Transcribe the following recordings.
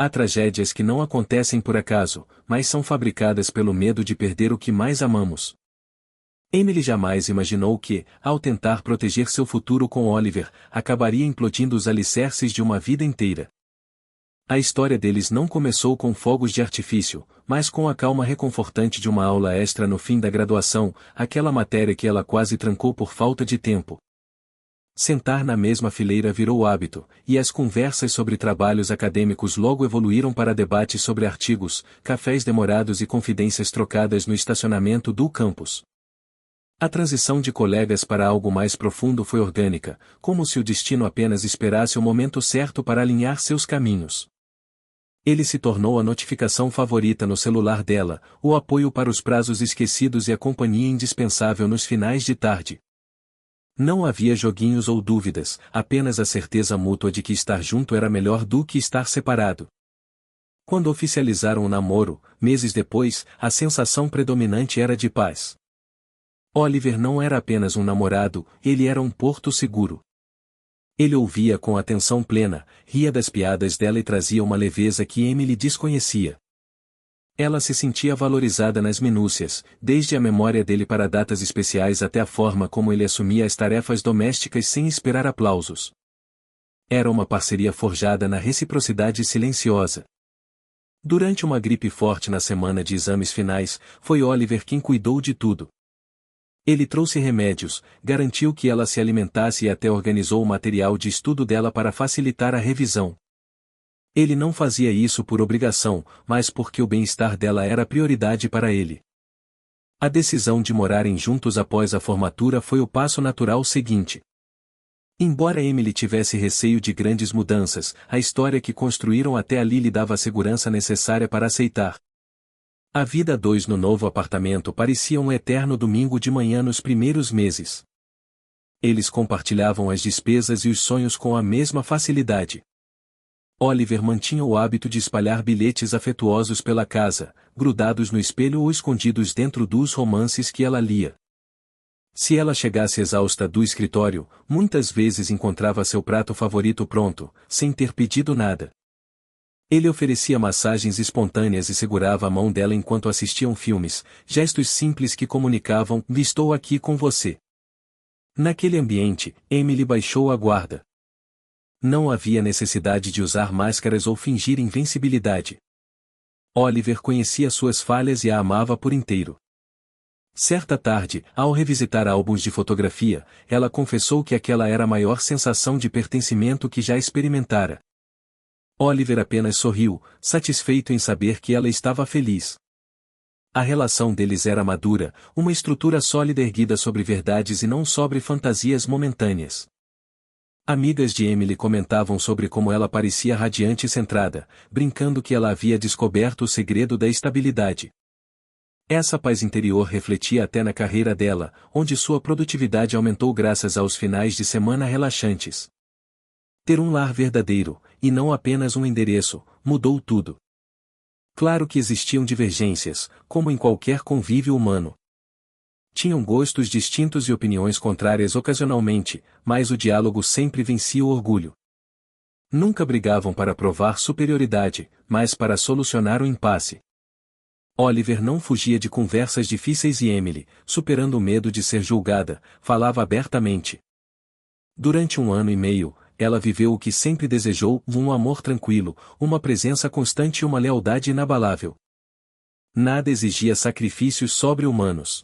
Há tragédias que não acontecem por acaso, mas são fabricadas pelo medo de perder o que mais amamos. Emily jamais imaginou que, ao tentar proteger seu futuro com Oliver, acabaria implodindo os alicerces de uma vida inteira. A história deles não começou com fogos de artifício, mas com a calma reconfortante de uma aula extra no fim da graduação, aquela matéria que ela quase trancou por falta de tempo. Sentar na mesma fileira virou hábito, e as conversas sobre trabalhos acadêmicos logo evoluíram para debates sobre artigos, cafés demorados e confidências trocadas no estacionamento do campus. A transição de colegas para algo mais profundo foi orgânica, como se o destino apenas esperasse o momento certo para alinhar seus caminhos. Ele se tornou a notificação favorita no celular dela, o apoio para os prazos esquecidos e a companhia indispensável nos finais de tarde. Não havia joguinhos ou dúvidas, apenas a certeza mútua de que estar junto era melhor do que estar separado. Quando oficializaram o namoro, meses depois, a sensação predominante era de paz. Oliver não era apenas um namorado, ele era um porto seguro. Ele ouvia com atenção plena, ria das piadas dela e trazia uma leveza que Emily desconhecia. Ela se sentia valorizada nas minúcias, desde a memória dele para datas especiais até a forma como ele assumia as tarefas domésticas sem esperar aplausos. Era uma parceria forjada na reciprocidade silenciosa. Durante uma gripe forte na semana de exames finais, foi Oliver quem cuidou de tudo. Ele trouxe remédios, garantiu que ela se alimentasse e até organizou o material de estudo dela para facilitar a revisão. Ele não fazia isso por obrigação, mas porque o bem-estar dela era prioridade para ele. A decisão de morarem juntos após a formatura foi o passo natural seguinte. Embora Emily tivesse receio de grandes mudanças, a história que construíram até ali lhe dava a segurança necessária para aceitar. A vida a dois no novo apartamento parecia um eterno domingo de manhã nos primeiros meses. Eles compartilhavam as despesas e os sonhos com a mesma facilidade. Oliver mantinha o hábito de espalhar bilhetes afetuosos pela casa, grudados no espelho ou escondidos dentro dos romances que ela lia. Se ela chegasse exausta do escritório, muitas vezes encontrava seu prato favorito pronto, sem ter pedido nada. Ele oferecia massagens espontâneas e segurava a mão dela enquanto assistiam filmes, gestos simples que comunicavam: "Estou aqui com você." Naquele ambiente, Emily baixou a guarda. Não havia necessidade de usar máscaras ou fingir invencibilidade. Oliver conhecia suas falhas e a amava por inteiro. Certa tarde, ao revisitar álbuns de fotografia, ela confessou que aquela era a maior sensação de pertencimento que já experimentara. Oliver apenas sorriu, satisfeito em saber que ela estava feliz. A relação deles era madura, uma estrutura sólida erguida sobre verdades e não sobre fantasias momentâneas. Amigas de Emily comentavam sobre como ela parecia radiante e centrada, brincando que ela havia descoberto o segredo da estabilidade. Essa paz interior refletia até na carreira dela, onde sua produtividade aumentou graças aos finais de semana relaxantes. Ter um lar verdadeiro, e não apenas um endereço, mudou tudo. Claro que existiam divergências, como em qualquer convívio humano. Tinham gostos distintos e opiniões contrárias ocasionalmente, mas o diálogo sempre vencia o orgulho. Nunca brigavam para provar superioridade, mas para solucionar o impasse. Oliver não fugia de conversas difíceis e Emily, superando o medo de ser julgada, falava abertamente. Durante 1 ano e meio, ela viveu o que sempre desejou: um amor tranquilo, uma presença constante e uma lealdade inabalável. Nada exigia sacrifícios sobre-humanos.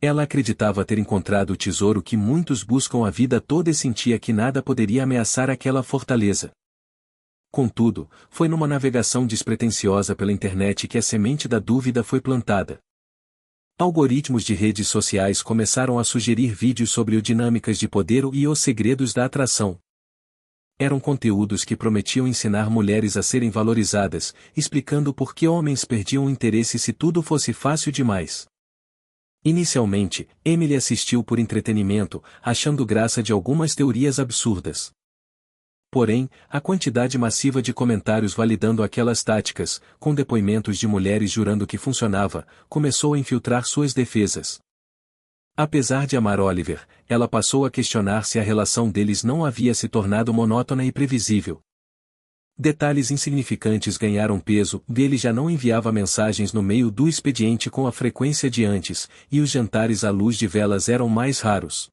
Ela acreditava ter encontrado o tesouro que muitos buscam a vida toda e sentia que nada poderia ameaçar aquela fortaleza. Contudo, foi numa navegação despretensiosa pela internet que a semente da dúvida foi plantada. Algoritmos de redes sociais começaram a sugerir vídeos sobre dinâmicas de poder e os segredos da atração. Eram conteúdos que prometiam ensinar mulheres a serem valorizadas, explicando por que homens perdiam o interesse se tudo fosse fácil demais. Inicialmente, Emily assistiu por entretenimento, achando graça de algumas teorias absurdas. Porém, a quantidade massiva de comentários validando aquelas táticas, com depoimentos de mulheres jurando que funcionava, começou a infiltrar suas defesas. Apesar de amar Oliver, ela passou a questionar se a relação deles não havia se tornado monótona e previsível. Detalhes insignificantes ganharam peso, ele já não enviava mensagens no meio do expediente com a frequência de antes, e os jantares à luz de velas eram mais raros.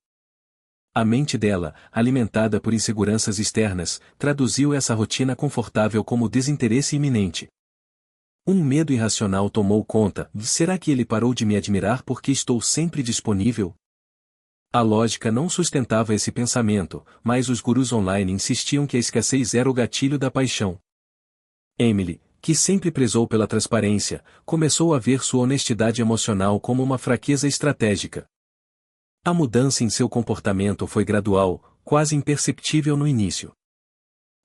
A mente dela, alimentada por inseguranças externas, traduziu essa rotina confortável como desinteresse iminente. Um medo irracional tomou conta. Será que ele parou de me admirar porque estou sempre disponível? A lógica não sustentava esse pensamento, mas os gurus online insistiam que a escassez era o gatilho da paixão. Emily, que sempre prezou pela transparência, começou a ver sua honestidade emocional como uma fraqueza estratégica. A mudança em seu comportamento foi gradual, quase imperceptível no início.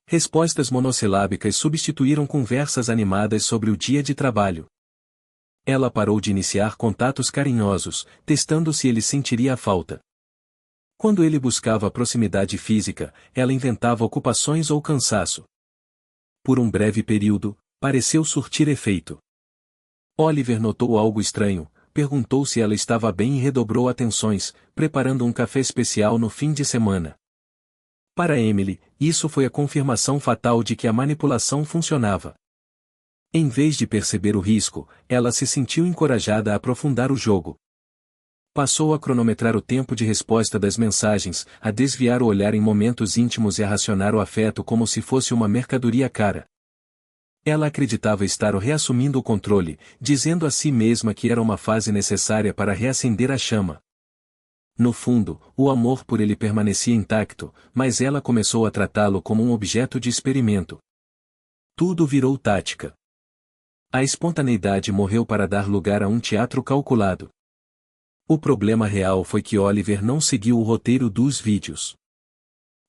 Respostas monossilábicas substituíram conversas animadas sobre o dia de trabalho. Ela parou de iniciar contatos carinhosos, testando se ele sentiria a falta. Quando ele buscava proximidade física, ela inventava ocupações ou cansaço. Por um breve período, pareceu surtir efeito. Oliver notou algo estranho, perguntou se ela estava bem e redobrou atenções, preparando um café especial no fim de semana. Para Emily, isso foi a confirmação fatal de que a manipulação funcionava. Em vez de perceber o risco, ela se sentiu encorajada a aprofundar o jogo. Passou a cronometrar o tempo de resposta das mensagens, a desviar o olhar em momentos íntimos e a racionar o afeto como se fosse uma mercadoria cara. Ela acreditava estar reassumindo o controle, dizendo a si mesma que era uma fase necessária para reacender a chama. No fundo, o amor por ele permanecia intacto, mas ela começou a tratá-lo como um objeto de experimento. Tudo virou tática. A espontaneidade morreu para dar lugar a um teatro calculado. O problema real foi que Oliver não seguiu o roteiro dos vídeos.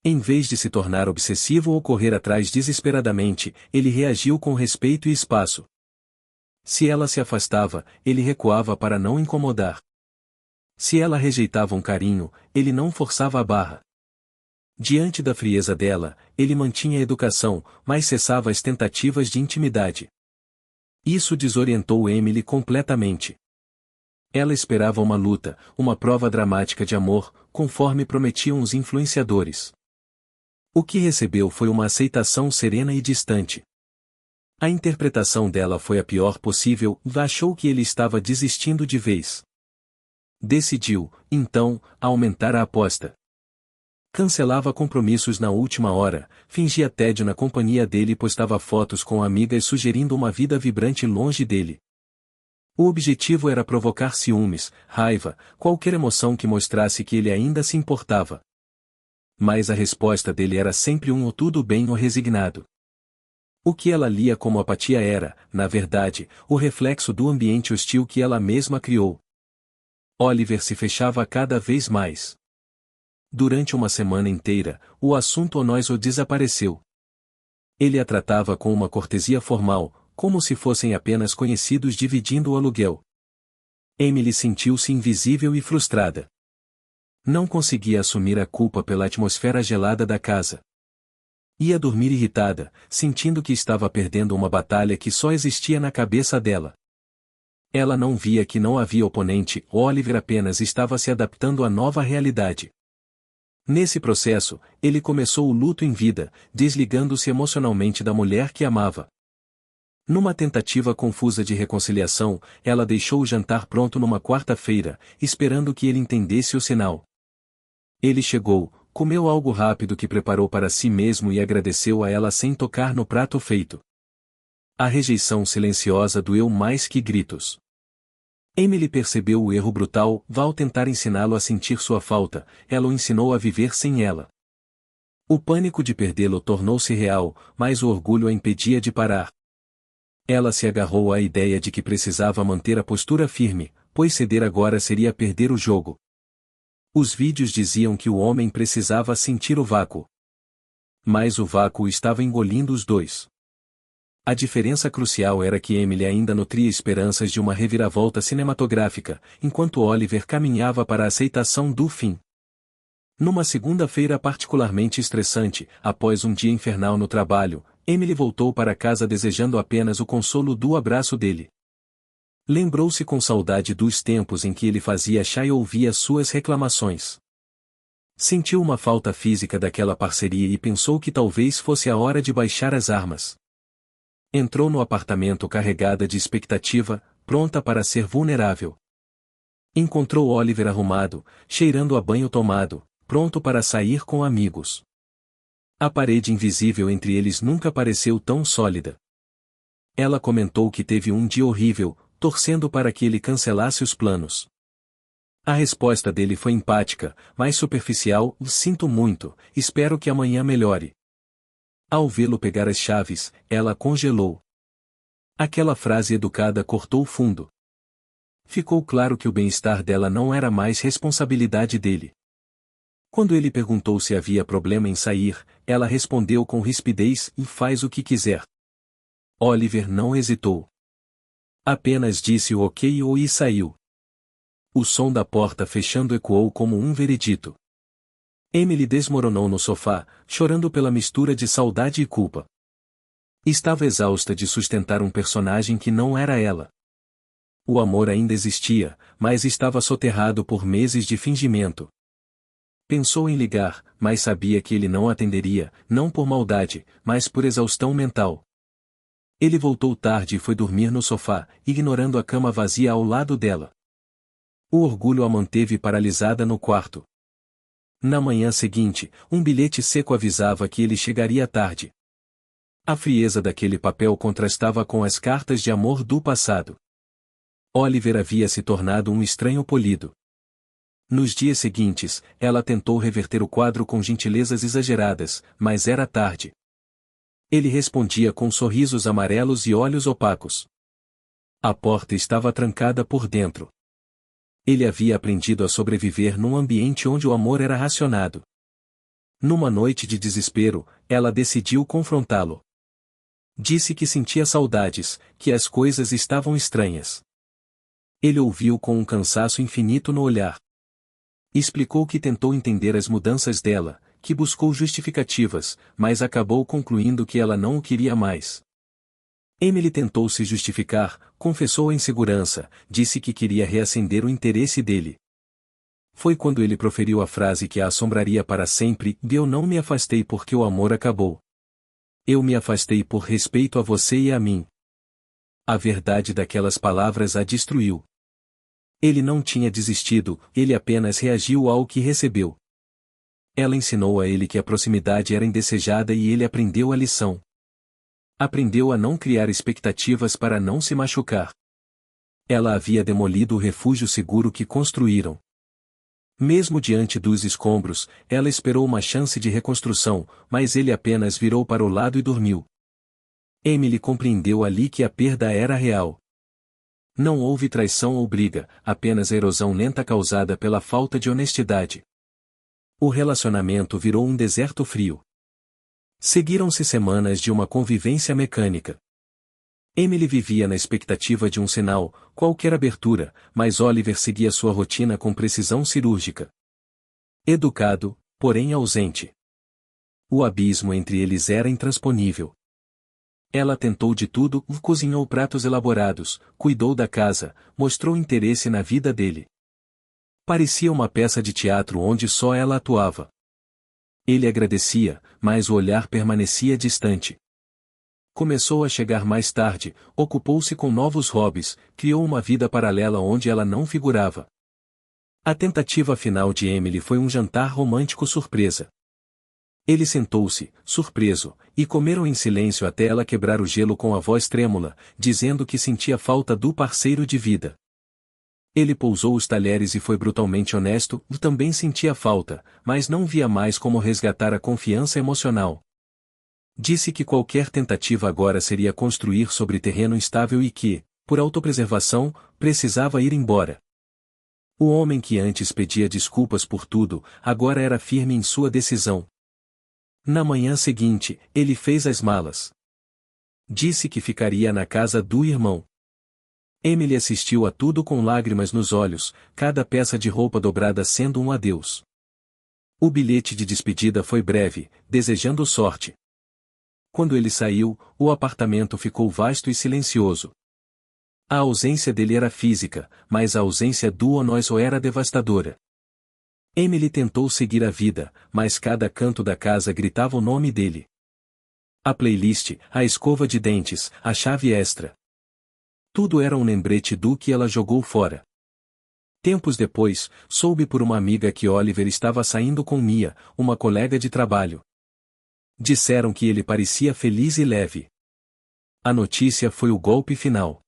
Em vez de se tornar obsessivo ou correr atrás desesperadamente, ele reagiu com respeito e espaço. Se ela se afastava, ele recuava para não incomodar. Se ela rejeitava um carinho, ele não forçava a barra. Diante da frieza dela, ele mantinha a educação, mas cessava as tentativas de intimidade. Isso desorientou Emily completamente. Ela esperava uma luta, uma prova dramática de amor, conforme prometiam os influenciadores. O que recebeu foi uma aceitação serena e distante. A interpretação dela foi a pior possível, achou que ele estava desistindo de vez. Decidiu, então, aumentar a aposta. Cancelava compromissos na última hora, fingia tédio na companhia dele e postava fotos com amigas sugerindo uma vida vibrante longe dele. O objetivo era provocar ciúmes, raiva, qualquer emoção que mostrasse que ele ainda se importava. Mas a resposta dele era sempre um ou tudo bem ou resignado. O que ela lia como apatia era, na verdade, o reflexo do ambiente hostil que ela mesma criou. Oliver se fechava cada vez mais. Durante uma semana inteira, o assunto ou nós o desapareceu. Ele a tratava com uma cortesia formal, como se fossem apenas conhecidos dividindo o aluguel. Emily sentiu-se invisível e frustrada. Não conseguia assumir a culpa pela atmosfera gelada da casa. Ia dormir irritada, sentindo que estava perdendo uma batalha que só existia na cabeça dela. Ela não via que não havia oponente, Oliver apenas estava se adaptando à nova realidade. Nesse processo, ele começou o luto em vida, desligando-se emocionalmente da mulher que amava. Numa tentativa confusa de reconciliação, ela deixou o jantar pronto numa quarta-feira, esperando que ele entendesse o sinal. Ele chegou, comeu algo rápido que preparou para si mesmo e agradeceu a ela sem tocar no prato feito. A rejeição silenciosa doeu mais que gritos. Emily percebeu o erro brutal, ao tentar ensiná-lo a sentir sua falta, ela o ensinou a viver sem ela. O pânico de perdê-lo tornou-se real, mas o orgulho a impedia de parar. Ela se agarrou à ideia de que precisava manter a postura firme, pois ceder agora seria perder o jogo. Os vídeos diziam que o homem precisava sentir o vácuo. Mas o vácuo estava engolindo os dois. A diferença crucial era que Emily ainda nutria esperanças de uma reviravolta cinematográfica, enquanto Oliver caminhava para a aceitação do fim. Numa segunda-feira particularmente estressante, após um dia infernal no trabalho, Emily voltou para casa desejando apenas o consolo do abraço dele. Lembrou-se com saudade dos tempos em que ele fazia chá e ouvia suas reclamações. Sentiu uma falta física daquela parceria e pensou que talvez fosse a hora de baixar as armas. Entrou no apartamento carregada de expectativa, pronta para ser vulnerável. Encontrou Oliver arrumado, cheirando a banho tomado, pronto para sair com amigos. A parede invisível entre eles nunca pareceu tão sólida. Ela comentou que teve um dia horrível, torcendo para que ele cancelasse os planos. A resposta dele foi empática, mas superficial: sinto muito, espero que amanhã melhore. Ao vê-lo pegar as chaves, ela congelou. Aquela frase educada cortou fundo. Ficou claro que o bem-estar dela não era mais responsabilidade dele. Quando ele perguntou se havia problema em sair, ela respondeu com rispidez: faz o que quiser. Oliver não hesitou. Apenas disse o ok e saiu. O som da porta fechando ecoou como um veredito. Emily desmoronou no sofá, chorando pela mistura de saudade e culpa. Estava exausta de sustentar um personagem que não era ela. O amor ainda existia, mas estava soterrado por meses de fingimento. Pensou em ligar, mas sabia que ele não atenderia, não por maldade, mas por exaustão mental. Ele voltou tarde e foi dormir no sofá, ignorando a cama vazia ao lado dela. O orgulho a manteve paralisada no quarto. Na manhã seguinte, um bilhete seco avisava que ele chegaria tarde. A frieza daquele papel contrastava com as cartas de amor do passado. Oliver havia se tornado um estranho polido. Nos dias seguintes, ela tentou reverter o quadro com gentilezas exageradas, mas era tarde. Ele respondia com sorrisos amarelos e olhos opacos. A porta estava trancada por dentro. Ele havia aprendido a sobreviver num ambiente onde o amor era racionado. Numa noite de desespero, ela decidiu confrontá-lo. Disse que sentia saudades, que as coisas estavam estranhas. Ele ouviu com um cansaço infinito no olhar. Explicou que tentou entender as mudanças dela, que buscou justificativas, mas acabou concluindo que ela não o queria mais. Emily tentou se justificar, confessou a insegurança, disse que queria reacender o interesse dele. Foi quando ele proferiu a frase que a assombraria para sempre: eu não me afastei porque o amor acabou. Eu me afastei por respeito a você e a mim. A verdade daquelas palavras a destruiu. Ele não tinha desistido, ele apenas reagiu ao que recebeu. Ela ensinou a ele que a proximidade era indesejada e ele aprendeu a lição. Aprendeu a não criar expectativas para não se machucar. Ela havia demolido o refúgio seguro que construíram. Mesmo diante dos escombros, ela esperou uma chance de reconstrução, mas ele apenas virou para o lado e dormiu. Emily compreendeu ali que a perda era real. Não houve traição ou briga, apenas a erosão lenta causada pela falta de honestidade. O relacionamento virou um deserto frio. Seguiram-se semanas de uma convivência mecânica. Emily vivia na expectativa de um sinal, qualquer abertura, mas Oliver seguia sua rotina com precisão cirúrgica. Educado, porém ausente. O abismo entre eles era intransponível. Ela tentou de tudo, cozinhou pratos elaborados, cuidou da casa, mostrou interesse na vida dele. Parecia uma peça de teatro onde só ela atuava. Ele agradecia, mas o olhar permanecia distante. Começou a chegar mais tarde, ocupou-se com novos hobbies, criou uma vida paralela onde ela não figurava. A tentativa final de Emily foi um jantar romântico surpresa. Ele sentou-se, surpreso, e comeram em silêncio até ela quebrar o gelo com a voz trêmula, dizendo que sentia falta do parceiro de vida. Ele pousou os talheres e foi brutalmente honesto: também sentia falta, mas não via mais como resgatar a confiança emocional. Disse que qualquer tentativa agora seria construir sobre terreno instável e que, por autopreservação, precisava ir embora. O homem que antes pedia desculpas por tudo, agora era firme em sua decisão. Na manhã seguinte, ele fez as malas. Disse que ficaria na casa do irmão. Emily assistiu a tudo com lágrimas nos olhos, cada peça de roupa dobrada sendo um adeus. O bilhete de despedida foi breve, desejando sorte. Quando ele saiu, o apartamento ficou vasto e silencioso. A ausência dele era física, mas a ausência do Onoiso era devastadora. Emily tentou seguir a vida, mas cada canto da casa gritava o nome dele. A playlist, a escova de dentes, a chave extra. Tudo era um lembrete do que ela jogou fora. Tempos depois, soube por uma amiga que Oliver estava saindo com Mia, uma colega de trabalho. Disseram que ele parecia feliz e leve. A notícia foi o golpe final.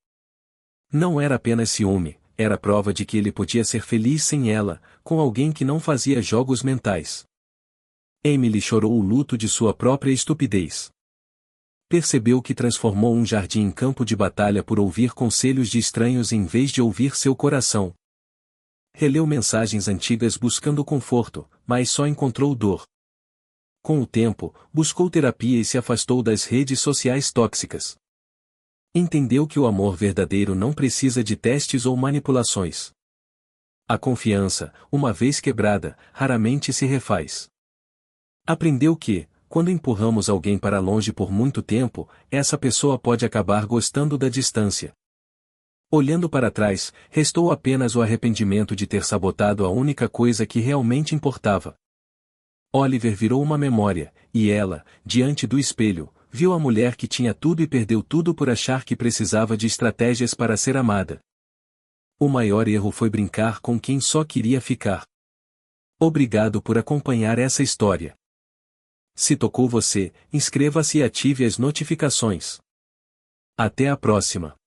Não era apenas ciúme, era prova de que ele podia ser feliz sem ela, com alguém que não fazia jogos mentais. Emily chorou o luto de sua própria estupidez. Percebeu que transformou um jardim em campo de batalha por ouvir conselhos de estranhos em vez de ouvir seu coração. Releu mensagens antigas buscando conforto, mas só encontrou dor. Com o tempo, buscou terapia e se afastou das redes sociais tóxicas. Entendeu que o amor verdadeiro não precisa de testes ou manipulações. A confiança, uma vez quebrada, raramente se refaz. Aprendeu que, quando empurramos alguém para longe por muito tempo, essa pessoa pode acabar gostando da distância. Olhando para trás, restou apenas o arrependimento de ter sabotado a única coisa que realmente importava. Oliver virou uma memória, e ela, diante do espelho, viu a mulher que tinha tudo e perdeu tudo por achar que precisava de estratégias para ser amada. O maior erro foi brincar com quem só queria ficar. Obrigado por acompanhar essa história. Se tocou você, inscreva-se e ative as notificações. Até a próxima.